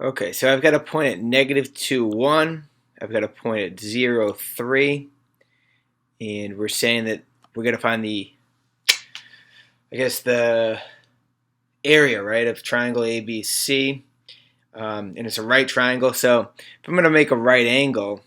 Okay, so I've got a point at negative 2, 1. I've got a point at 0, 3. And we're saying that we're going to find the, I guess, the area, right, of triangle ABC. And it's a right triangle. So if I'm going to make a right angle,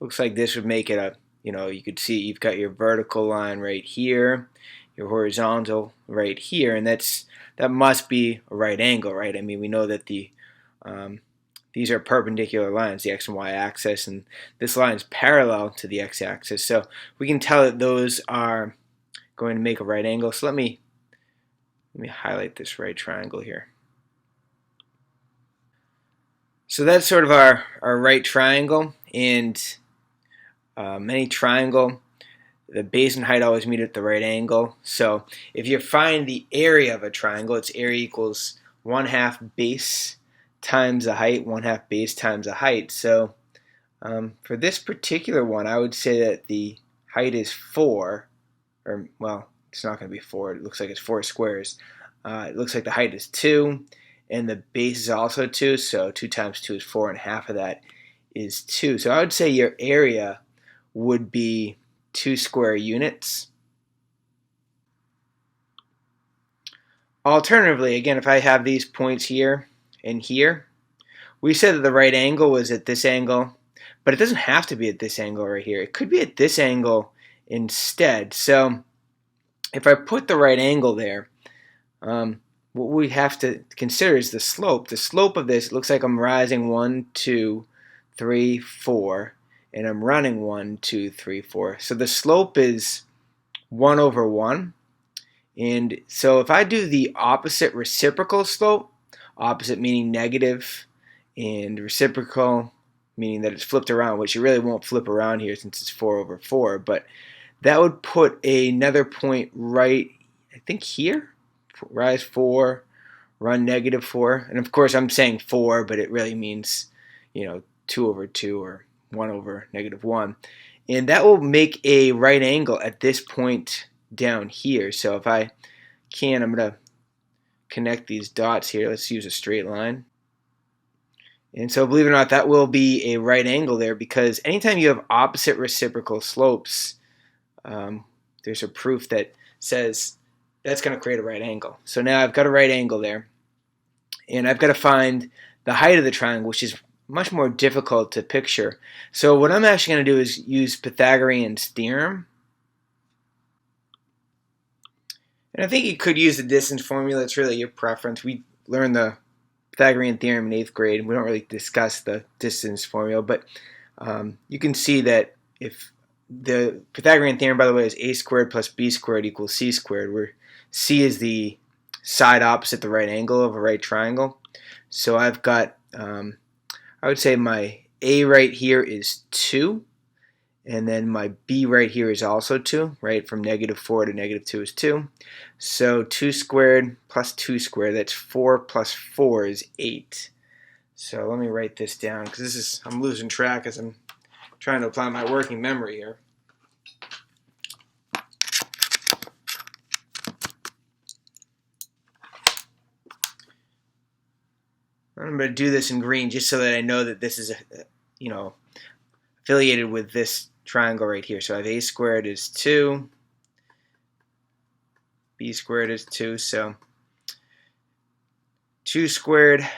looks like this would make it a, you could see you've got your vertical line right here, your horizontal right here, and that must be a right angle, right? I mean, we know that these are perpendicular lines, the x and y axis, and this line is parallel to the x-axis. So we can tell that those are going to make a right angle. So let me highlight this right triangle here. So that's sort of our right triangle, and any triangle, the base and height always meet at the right angle. So if you find the area of a triangle, its area equals 1/2 base times the height, 1/2 base times the height. So for this particular one, I would say that the height is 4, or well, it's not going to be 4. It looks like it's 4 squares. It looks like the height is 2, and the base is also 2. So 2 times 2 is 4, and half of that is 2. So I would say your area would be 2 square units. Alternatively, again, if I have these points here and here, we said that the right angle was at this angle, but it doesn't have to be at this angle right here. It could be at this angle instead. So if I put the right angle there, what we have to consider is the slope. The slope of this looks like I'm rising 1, 2, 3, 4, and I'm running 1, 2, 3, 4. So the slope is 1/1. And so if I do the opposite reciprocal slope, opposite meaning negative, and reciprocal meaning that it's flipped around, which you really won't flip around here since it's 4/4, but that would put another point right, I think here, rise 4, run -4. And of course I'm saying 4, but it really means, 2/2 or 1/-1. And that will make a right angle at this point down here. So if I can, I'm going to connect these dots here. Let's use a straight line. And so believe it or not, that will be a right angle there, because anytime you have opposite reciprocal slopes, there's a proof that says that's going to create a right angle. So now I've got a right angle there, and I've got to find the height of the triangle, which is much more difficult to picture. So what I'm actually going to do is use Pythagorean's theorem. And I think you could use the distance formula. It's really your preference. We learned the Pythagorean theorem in 8th grade. We don't really discuss the distance formula, but you can see that if the Pythagorean theorem, by the way, is a squared plus b squared equals c squared, where c is the side opposite the right angle of a right triangle. So I've got, I would say my a right here is 2. And then my b right here is also 2, right? From -4 to -2 is 2. So 2 squared plus 2 squared, that's 4 plus 4 is 8. So let me write this down, because I'm losing track as I'm trying to apply my working memory here. I'm going to do this in green just so that I know that this is, affiliated with this triangle right here. So I have a squared is 2, b squared is 2, so 2 squared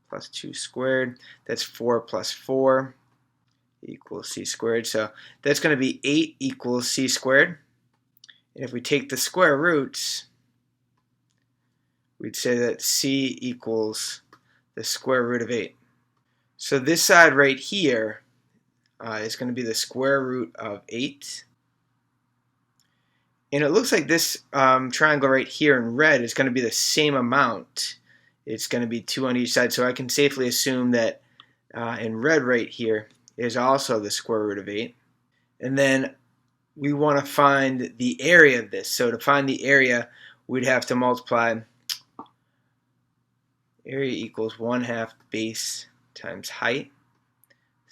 plus 2 squared, that's 4 plus 4 equals c squared. So that's going to be 8 equals c squared. And if we take the square roots, we'd say that c equals the square root of 8. So this side right here is going to be the square root of 8. And it looks like this triangle right here in red is going to be the same amount. It's going to be 2 on each side. So I can safely assume that in red right here is also the square root of 8. And then we want to find the area of this. So to find the area, we'd have to multiply area equals 1/2 base times height.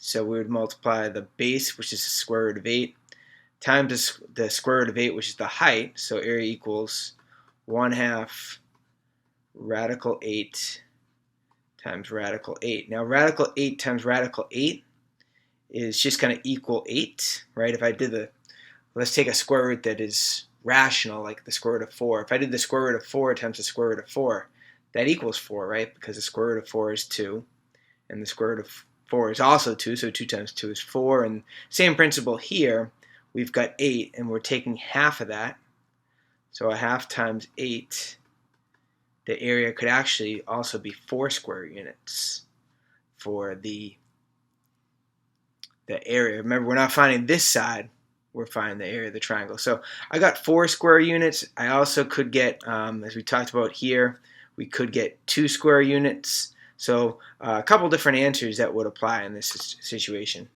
So we would multiply the base, which is the square root of 8, times the square root of 8, which is the height. So area equals 1/2 radical 8 times radical 8. Now radical 8 times radical 8 is just going to equal 8, right? If I did let's take a square root that is rational, like the square root of 4. If I did the square root of 4 times the square root of 4, that equals 4, right? Because the square root of 4 is 2, and the square root of 4 is also 2, so 2 times 2 is 4. And same principle here, we've got 8, and we're taking half of that. So a half times 8, the area could actually also be 4 square units for the area. Remember, we're not finding this side, we're finding the area of the triangle. So I got 4 square units. I also could get, as we talked about here, we could get 2 square units. So a couple different answers that would apply in this situation.